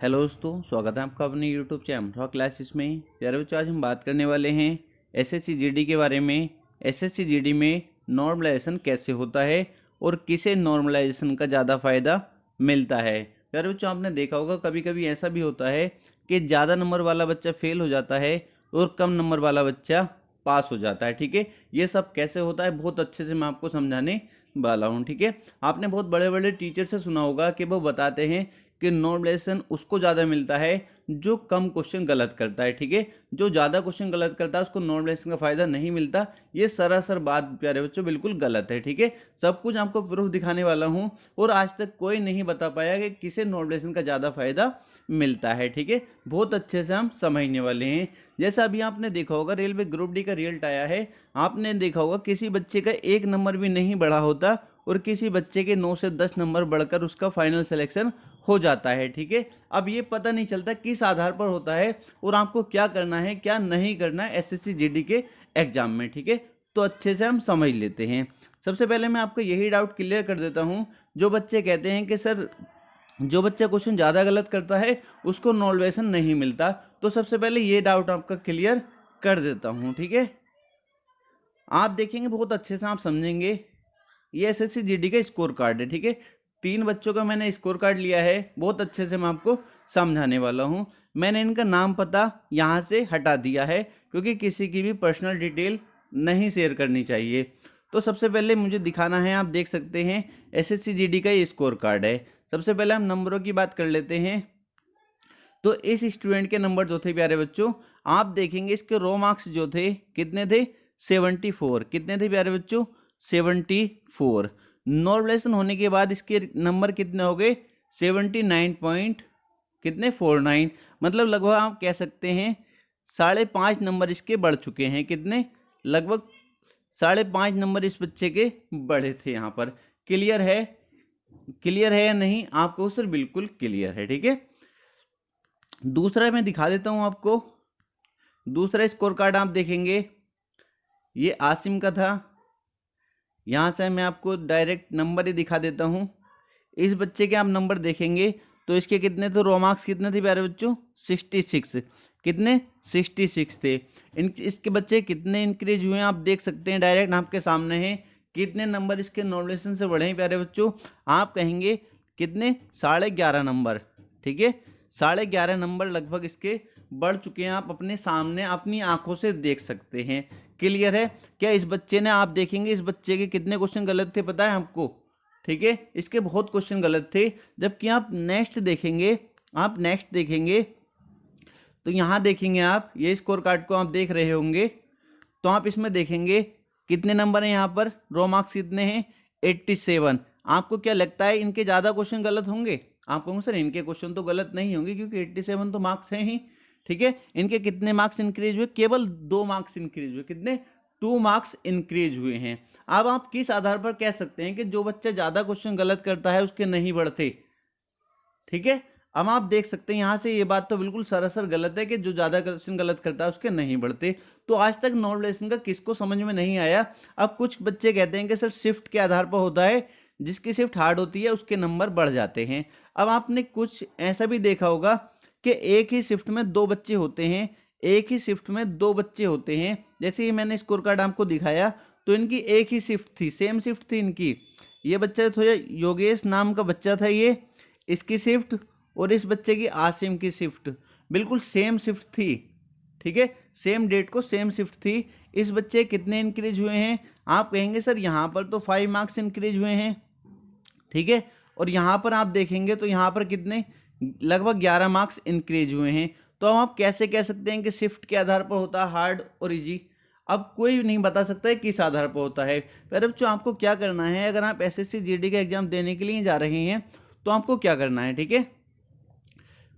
Hello दोस्तों, स्वागत है आपका अपने यूट्यूब चैनल रॉक क्लासेस में। प्यारे बच्चों, आज हम बात करने वाले हैं एसएससी जीडी के बारे में। एसएससी जीडी में नॉर्मलाइजेशन कैसे होता है और किसे नॉर्मलाइजेशन का ज़्यादा फ़ायदा मिलता है। प्यारे बच्चों, आपने देखा होगा कभी कभी ऐसा भी होता है कि ज़्यादा नंबर वाला बच्चा फेल हो जाता है और कम नंबर वाला बच्चा पास हो जाता है। ठीक है, ये सब कैसे होता है बहुत अच्छे से मैं आपको समझाने वाला हूँ। ठीक है, आपने बहुत बड़े बड़े टीचर से सुना होगा कि वो बताते हैं कि नॉर्मलाइजेशन उसको ज़्यादा मिलता है जो कम क्वेश्चन गलत करता है। ठीक है, जो ज़्यादा क्वेश्चन गलत करता है उसको नॉर्मलाइजेशन का फ़ायदा नहीं मिलता। ये सरासर बात प्यारे बच्चों बिल्कुल गलत है। ठीक है, सब कुछ आपको प्रूफ दिखाने वाला हूँ और आज तक कोई नहीं बता पाया कि किसे नॉर्मलाइजेशन का ज़्यादा फ़ायदा मिलता है। ठीक है, बहुत अच्छे से हम समझने वाले हैं। जैसा अभी आपने देखा होगा रेलवे ग्रुप डी का रिजल्ट आया है। आपने देखा होगा किसी बच्चे का 1 नंबर भी नहीं बढ़ा होता और किसी बच्चे के 9 से 10 नंबर बढ़कर उसका फाइनल सिलेक्शन हो जाता है। ठीक है, अब ये पता नहीं चलता किस आधार पर होता है और आपको क्या करना है क्या नहीं करना है एसएससी जीडी के एग्जाम में। ठीक है, तो अच्छे से हम समझ लेते हैं। सबसे पहले मैं आपको यही डाउट क्लियर कर देता हूं। जो बच्चे कहते हैं कि सर जो बच्चा क्वेश्चन ज़्यादा गलत करता है उसको नॉर्मलाइजेशन नहीं मिलता, तो सबसे पहले ये डाउट आपका क्लियर कर देता हूँ। ठीक है, आप देखेंगे बहुत अच्छे से आप समझेंगे। ये एसएससी जीडी का स्कोर कार्ड है। ठीक है, 3 बच्चों का मैंने स्कोर कार्ड लिया है, बहुत अच्छे से मैं आपको समझाने वाला हूँ। मैंने इनका नाम पता यहाँ से हटा दिया है क्योंकि किसी की भी पर्सनल डिटेल नहीं शेयर करनी चाहिए। तो सबसे पहले मुझे दिखाना है, आप देख सकते हैं एसएससी जीडी का ये स्कोर कार्ड है। सबसे पहले हम नंबरों की बात कर लेते हैं। तो इस स्टूडेंट के नंबर जो थे प्यारे बच्चों, आप देखेंगे इसके रो मार्क्स जो थे कितने थे 74। कितने थे प्यारे बच्चों 74। नॉर्मलाइजेशन होने के बाद इसके नंबर कितने हो गए 79 पॉइंट कितने 49। मतलब लगभग आप कह सकते हैं 5.5 नंबर इसके बढ़ चुके हैं। कितने लगभग 5.5 नंबर इस बच्चे के बढ़े थे। यहाँ पर क्लियर है, क्लियर है या नहीं आपको सर? बिल्कुल क्लियर है। ठीक है, दूसरा मैं दिखा देता हूं आपको। दूसरा स्कोर कार्ड आप देखेंगे ये आसिम का था। यहां से मैं आपको डायरेक्ट नंबर ही दिखा देता हूं। इस बच्चे के आप नंबर देखेंगे तो इसके कितने थे रो मार्क्स कितने थे प्यारे बच्चों 66। कितने 66 थे। इसके बच्चे कितने इंक्रीज हुए आप देख सकते हैं, डायरेक्ट आपके सामने है। कितने नंबर इसके नॉर्मलाइजेशन से बढ़े हैं प्यारे बच्चों? आप कहेंगे कितने 11.5 नंबर। ठीक है, 11.5 नंबर लगभग इसके बढ़ चुके हैं। आप अपने सामने अपनी आंखों से देख सकते हैं। क्लियर है क्या? इस बच्चे ने आप देखेंगे इस बच्चे के कितने क्वेश्चन गलत थे पता है आपको? ठीक है, इसके बहुत क्वेश्चन गलत थे। जबकि आप नेक्स्ट देखेंगे, आप नेक्स्ट देखेंगे तो यहां देखेंगे आप ये स्कोर कार्ड को आप देख रहे होंगे तो आप इसमें देखेंगे कितने नंबर हैं। यहाँ पर रो मार्क्स कितने हैं 87। आपको क्या लगता है इनके ज़्यादा क्वेश्चन गलत होंगे? आप कहोगे सर इनके क्वेश्चन तो गलत नहीं होंगे क्योंकि 87 तो मार्क्स हैं ही। ठीक है, इनके कितने मार्क्स इंक्रीज हुए? केवल 2 मार्क्स इंक्रीज हुए। कितने 2 मार्क्स इंक्रीज हुए हैं। अब आप किस आधार पर कह सकते हैं कि जो बच्चा ज़्यादा क्वेश्चन गलत करता है उसके नहीं बढ़ते? ठीक है, अब आप देख सकते हैं यहां से ये बात तो बिल्कुल सरासर गलत है कि जो ज्यादा क्वेश्चन गलत करता है उसके नहीं बढ़ते। तो आज तक नॉर्मलाइजेशन का किसको समझ में नहीं आया। अब कुछ बच्चे कहते हैं कि सर शिफ्ट के आधार पर होता है, जिसकी शिफ्ट हार्ड होती है उसके नंबर बढ़ जाते हैं। अब आपने कुछ ऐसा भी देखा होगा कि एक ही शिफ्ट में 2 बच्चे होते हैं, एक ही शिफ्ट में 2 बच्चे होते हैं। जैसे ये मैंने स्कोर कार्ड आपको दिखाया तो इनकी एक ही शिफ्ट थी, सेम शिफ्ट थी इनकी। ये बच्चा थोड़ा योगेश नाम का बच्चा था, ये इसकी शिफ्ट और इस बच्चे की आसिम की शिफ्ट बिल्कुल सेम शिफ्ट थी। ठीक है, सेम डेट को सेम शिफ्ट थी। इस बच्चे कितने इंक्रीज हुए हैं? आप कहेंगे सर यहाँ पर तो 5 मार्क्स इंक्रीज हुए हैं। ठीक है, और यहाँ पर आप देखेंगे तो यहाँ पर कितने लगभग 11 मार्क्स इंक्रीज हुए हैं। तो अब आप कैसे कह सकते हैं कि शिफ्ट के आधार पर होता है हार्ड और इजी? अब कोई नहीं बता सकता है किस आधार पर होता है। पर अब जो आपको क्या करना है, अगर आप एसएससी जीडी का एग्जाम देने के लिए जा रहे हैं तो आपको क्या करना है। ठीक है,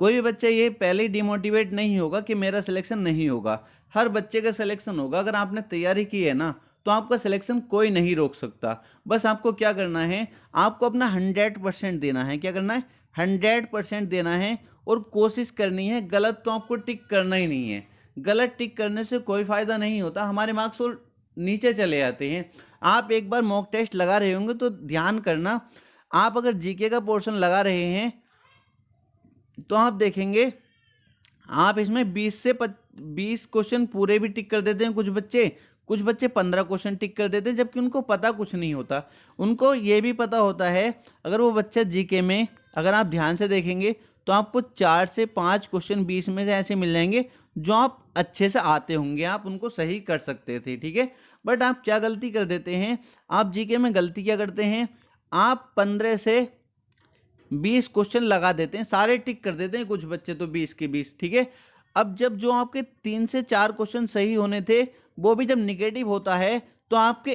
कोई भी बच्चा ये पहले ही डिमोटिवेट नहीं होगा कि मेरा सिलेक्शन नहीं होगा। हर बच्चे का सिलेक्शन होगा। अगर आपने तैयारी की है ना तो आपका सिलेक्शन कोई नहीं रोक सकता। बस आपको क्या करना है, आपको अपना 100% देना है। क्या करना है 100% देना है और कोशिश करनी है। गलत तो आपको टिक करना ही नहीं है। गलत टिक करने से कोई फायदा नहीं होता, हमारे मार्क्स और नीचे चले जाते हैं। आप एक बार मॉक टेस्ट लगा रहे होंगे तो ध्यान करना, आप अगर जीके का पोर्शन लगा रहे हैं तो आप देखेंगे आप इसमें 20 क्वेश्चन पूरे भी टिक कर देते हैं कुछ बच्चे 15 क्वेश्चन टिक कर देते हैं, जबकि उनको पता कुछ नहीं होता। उनको ये भी पता होता है, अगर वो बच्चा जीके में अगर आप ध्यान से देखेंगे तो आपको 4 से 5 क्वेश्चन 20 में से ऐसे मिल जाएंगे जो आप अच्छे से आते होंगे, आप उनको सही कर सकते थे, ठीक है। बट आप क्या गलती कर देते हैं, आप जीके में गलती क्या करते हैं, आप 15 से 20 क्वेश्चन लगा देते हैं, सारे टिक कर देते हैं, कुछ बच्चे तो 20 के 20, ठीक है। अब जब जो आपके 3 से 4 क्वेश्चन सही होने थे वो भी जब निगेटिव होता है तो आपके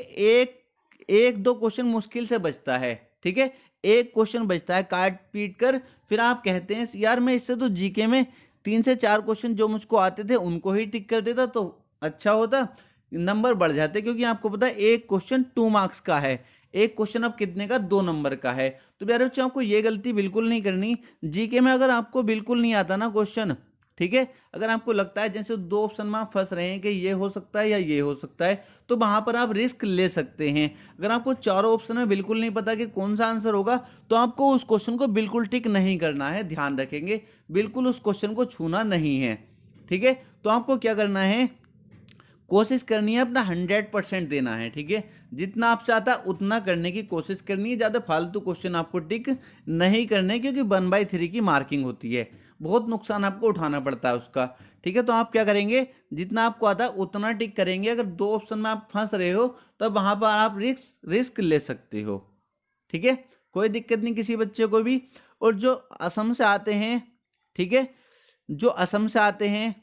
एक दो क्वेश्चन मुश्किल से बचता है, ठीक है। एक क्वेश्चन बचता है काट पीट कर, फिर आप कहते हैं यार मैं इससे तो जीके में 3 से 4 क्वेश्चन जो मुझको आते थे उनको ही टिक कर देता तो अच्छा होता, नंबर बढ़ जाते, क्योंकि आपको पता है एक क्वेश्चन 2 मार्क्स का है, एक क्वेश्चन अब कितने का 2 नंबर का है। तो प्यारे बच्चों आपको ये गलती बिल्कुल नहीं करनी। जीके में अगर आपको बिल्कुल नहीं आता ना क्वेश्चन, ठीक है, अगर आपको लगता है जैसे 2 ऑप्शन में आप फंस रहे हैं कि ये हो सकता है या ये हो सकता है, तो वहां पर आप रिस्क ले सकते हैं। अगर आपको चारों ऑप्शन में बिल्कुल नहीं पता कि कौन सा आंसर होगा तो आपको उस क्वेश्चन को बिल्कुल टिक नहीं करना है, ध्यान रखेंगे, बिल्कुल उस क्वेश्चन को छूना नहीं है, ठीक है। तो आपको क्या करना है, कोशिश करनी है अपना 100% देना है, ठीक है। जितना आप चाहता उतना करने की कोशिश करनी है, ज़्यादा फालतू क्वेश्चन आपको टिक नहीं करने, क्योंकि 1/3 की मार्किंग होती है, बहुत नुकसान आपको उठाना पड़ता है उसका, ठीक है। तो आप क्या करेंगे, जितना आपको आता है उतना टिक करेंगे। अगर 2 ऑप्शन में आप फंस रहे हो तब वहां पर आप रिस्क ले सकते हो, ठीक है, कोई दिक्कत नहीं किसी बच्चे को भी। और जो असम से आते हैं, ठीक है, जो असम से आते हैं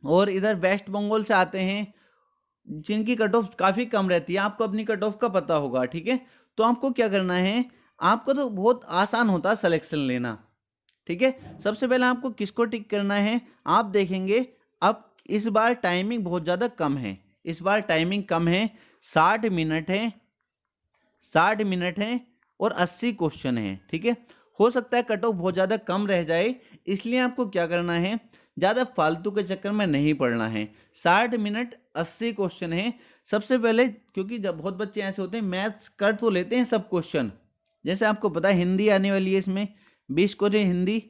और इधर वेस्ट बंगाल से आते हैं, जिनकी कट ऑफ काफी कम रहती है, आपको अपनी कट ऑफ का पता होगा, ठीक है। तो आपको क्या करना है, आपको तो बहुत आसान होता है सिलेक्शन लेना, ठीक है। सबसे पहले आपको किसको टिक करना है, आप देखेंगे अब इस बार टाइमिंग बहुत ज्यादा कम है, इस बार टाइमिंग कम है, 60 मिनट है, 60 मिनट है और 80 क्वेश्चन है, ठीक है। हो सकता है कट ऑफ बहुत ज़्यादा कम रह जाए, इसलिए आपको क्या करना है, ज़्यादा फालतू के चक्कर में नहीं पड़ना है। 60 मिनट 80 क्वेश्चन है। सबसे पहले, क्योंकि जब बहुत बच्चे ऐसे होते हैं मैथ्स कर तो लेते हैं सब क्वेश्चन, जैसे आपको पता है हिंदी आने वाली है, इसमें 20 क्वेश्चन हिंदी,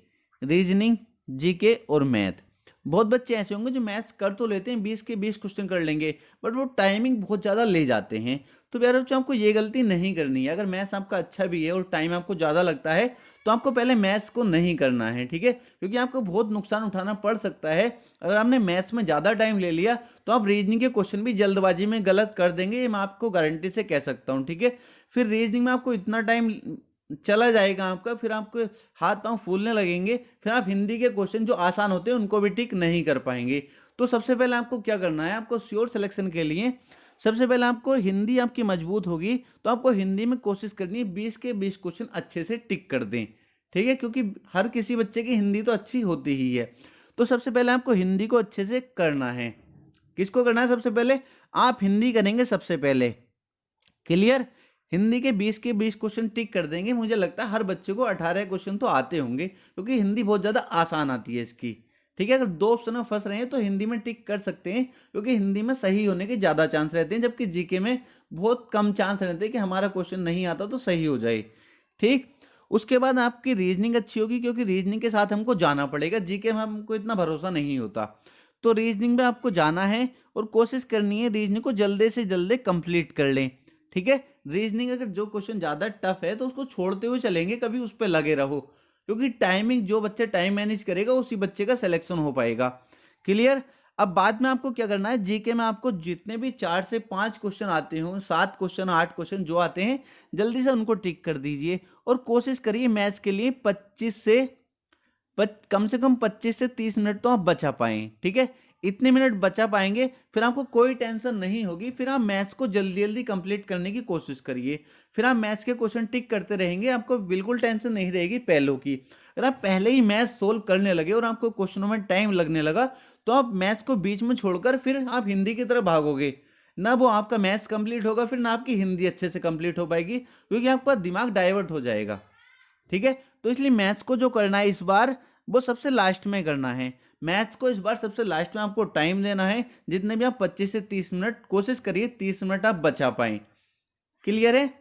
रीजनिंग, जीके और मैथ। बहुत बच्चे ऐसे होंगे जो मैथ्स कर तो लेते हैं, 20 के 20 क्वेश्चन कर लेंगे, बट वो टाइमिंग बहुत ज़्यादा ले जाते हैं। तो प्यारे बच्चों आपको ये गलती नहीं करनी है। अगर मैथ्स आपका अच्छा भी है और टाइम आपको ज़्यादा लगता है तो आपको पहले मैथ्स को नहीं करना है, ठीक है, क्योंकि आपको बहुत नुकसान उठाना पड़ सकता है। अगर आपने मैथ्स में ज़्यादा टाइम ले लिया तो आप रीजनिंग के क्वेश्चन भी जल्दबाजी में गलत कर देंगे, ये मैं आपको गारंटी से कह सकता हूँ, ठीक है। फिर रीजनिंग में आपको इतना टाइम चला जाएगा आपका, फिर आपके हाथ पांव फूलने लगेंगे, फिर आप हिंदी के क्वेश्चन जो आसान होते हैं उनको भी टिक नहीं कर पाएंगे। तो सबसे पहले आपको क्या करना है, आपको श्योर सिलेक्शन के लिए सबसे पहले आपको हिंदी आपकी मजबूत होगी तो आपको हिंदी में कोशिश करनी है 20 के 20 क्वेश्चन अच्छे से टिक कर दें, ठीक है, क्योंकि हर किसी बच्चे की हिंदी तो अच्छी होती ही है। तो सबसे पहले आपको हिंदी को अच्छे से करना है। किसको करना है, सबसे पहले आप हिंदी करेंगे सबसे पहले, क्लियर। हिंदी के 20 क्वेश्चन टिक कर देंगे, मुझे लगता है हर बच्चे को 18 क्वेश्चन तो आते होंगे, क्योंकि हिंदी बहुत ज़्यादा आसान आती है इसकी, ठीक है। अगर 2 ऑप्शन में फंस रहे हैं तो हिंदी में टिक कर सकते हैं, क्योंकि हिंदी में सही होने के ज़्यादा चांस रहते हैं, जबकि जीके में बहुत कम चांस रहते हैं कि हमारा क्वेश्चन नहीं आता तो सही हो जाए, ठीक। उसके बाद आपकी रीजनिंग अच्छी होगी, क्योंकि रीजनिंग के साथ हमको जाना पड़ेगा, जीके में हमको इतना भरोसा नहीं होता। तो रीजनिंग में आपको जाना है और कोशिश करनी है रीजनिंग को जल्दी से जल्दी कंप्लीट कर लें, ठीक है। रीजनिंग अगर जो क्वेश्चन ज़्यादा टफ है तो उसको छोड़ते हुए चलेंगे, कभी उस पर लगे रहो, क्योंकि टाइमिंग जो बच्चा टाइम मैनेज करेगा उसी बच्चे का सिलेक्शन हो पाएगा, क्लियर। अब बाद में आपको क्या करना है, जीके में आपको जितने भी 4 से 5 क्वेश्चन आते हो, 7 क्वेश्चन 8 क्वेश्चन जो आते हैं जल्दी से उनको टिक कर दीजिए, और कोशिश करिए मैथ्स के लिए कम से कम 25 से 30 मिनट तो आप बचा पाएं, ठीक है। इतने मिनट बचा पाएंगे फिर आपको कोई टेंशन नहीं होगी, फिर आप मैथ्स को जल्दी जल्दी कंप्लीट करने की कोशिश करिए, फिर आप मैथ्स के क्वेश्चन टिक करते रहेंगे, आपको बिल्कुल टेंशन नहीं रहेगी पहलों की। अगर आप पहले ही मैथ्स सोल्व करने लगे और आपको क्वेश्चनों में टाइम लगने लगा तो आप मैथ्स को बीच में छोड़कर फिर आप हिंदी की तरफ भागोगे, ना वो आपका मैथ्स कंप्लीट होगा, फिर ना आपकी हिंदी अच्छे से कंप्लीट हो पाएगी, क्योंकि आपका दिमाग डाइवर्ट हो जाएगा, ठीक है। तो इसलिए मैथ्स को जो करना है इस बार वो सबसे लास्ट में करना है, मैथ्स को इस बार सबसे लास्ट में आपको टाइम देना है, जितने भी आप 25 से 30 मिनट कोशिश करिए 30 मिनट आप बचा पाएं, क्लियर है।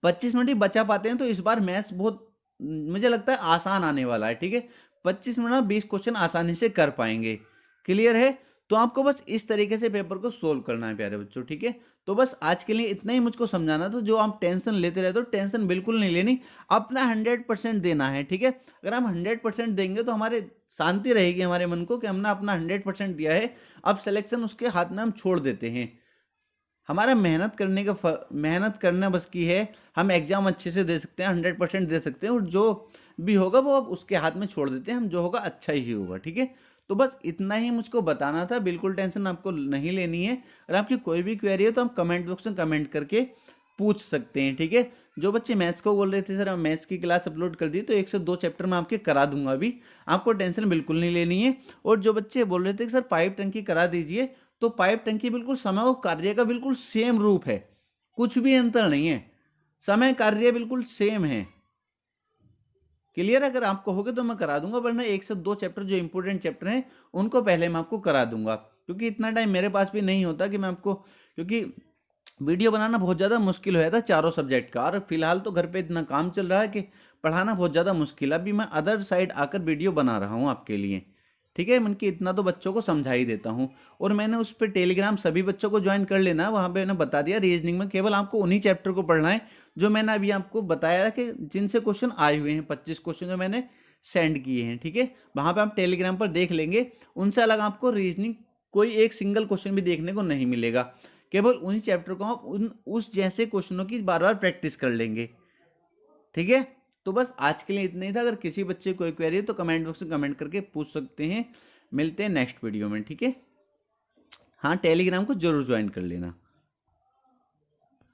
25 मिनट ही बचा पाते हैं तो इस बार मैथ्स बहुत मुझे लगता है आसान आने वाला है। ठीक है, 25 मिनट में 20 क्वेश्चन आसानी से कर पाएंगे। क्लियर है? तो आपको बस इस तरीके से पेपर को सोल्व करना है प्यारे बच्चों। ठीक है, तो बस आज के लिए इतना ही मुझको समझाना था। जो आप टेंशन लेते रहते हो, टेंशन बिल्कुल नहीं लेनी, अपना 100% देना है। ठीक है, अगर हम 100% देंगे तो हमारे शांति रहेगी हमारे मन को कि हमने अपना 100% दिया है। अब सिलेक्शन उसके हाथ में हम छोड़ देते हैं। हमारा मेहनत करना बस की है। हम एग्जाम अच्छे से दे सकते हैं, 100% दे सकते हैं, और जो भी होगा वो अब उसके हाथ में छोड़ देते हैं हम। जो होगा अच्छा ही होगा। ठीक है, तो बस इतना ही मुझको बताना था। बिल्कुल टेंशन आपको नहीं लेनी है। अगर आपकी कोई भी क्वेरी है तो हम कमेंट बॉक्स में कमेंट करके पूछ सकते हैं। ठीक है, जो बच्चे मैथ्स को बोल रहे थे सर हम मैथ्स की क्लास अपलोड कर दी, तो 1 से 2 चैप्टर मैं आपके करा दूंगा अभी। आपको टेंशन बिल्कुल नहीं लेनी है। और जो बच्चे बोल रहे थे कि सर पाइप टंकी करा दीजिए, तो पाइप टंकी बिल्कुल समय और कार्य का बिल्कुल सेम रूप है, कुछ भी अंतर नहीं है। समय कार्य बिल्कुल सेम है। क्लियर? अगर आपको होगे तो मैं करा दूंगा, वरना 1 से 2 चैप्टर जो इंपॉर्टेंट चैप्टर हैं उनको पहले मैं आपको करा दूंगा, क्योंकि इतना टाइम मेरे पास भी नहीं होता कि मैं आपको, क्योंकि वीडियो बनाना बहुत ज़्यादा मुश्किल हो जाता है चारों सब्जेक्ट का। और फिलहाल तो घर पे इतना काम चल रहा है कि पढ़ाना बहुत ज़्यादा मुश्किल है। अभी मैं अदर साइड आकर वीडियो बना रहा हूँ आपके लिए। ठीक है, मन की इतना तो बच्चों को समझा ही देता हूँ। और मैंने उस पर टेलीग्राम सभी बच्चों को ज्वाइन कर लेना है। वहाँ पे मैंने बता दिया रीजनिंग में केवल आपको उन्हीं चैप्टर को पढ़ना है जो मैंने अभी आपको बताया कि जिनसे क्वेश्चन आए हुए हैं। 25 क्वेश्चन जो मैंने सेंड किए हैं। ठीक है, वहाँ पे आप टेलीग्राम पर देख लेंगे। उनसे अलग आपको रीजनिंग कोई एक सिंगल क्वेश्चन भी देखने को नहीं मिलेगा। केवल उन्हीं चैप्टर को आप उस जैसे क्वेश्चनों की बार बार प्रैक्टिस कर लेंगे। ठीक है, तो बस आज के लिए इतना ही था। अगर किसी बच्चे को कोई क्वेरी है तो कमेंट बॉक्स में कमेंट करके पूछ सकते हैं। मिलते हैं नेक्स्ट वीडियो में। ठीक है, हाँ, टेलीग्राम को जरूर ज्वाइन कर लेना।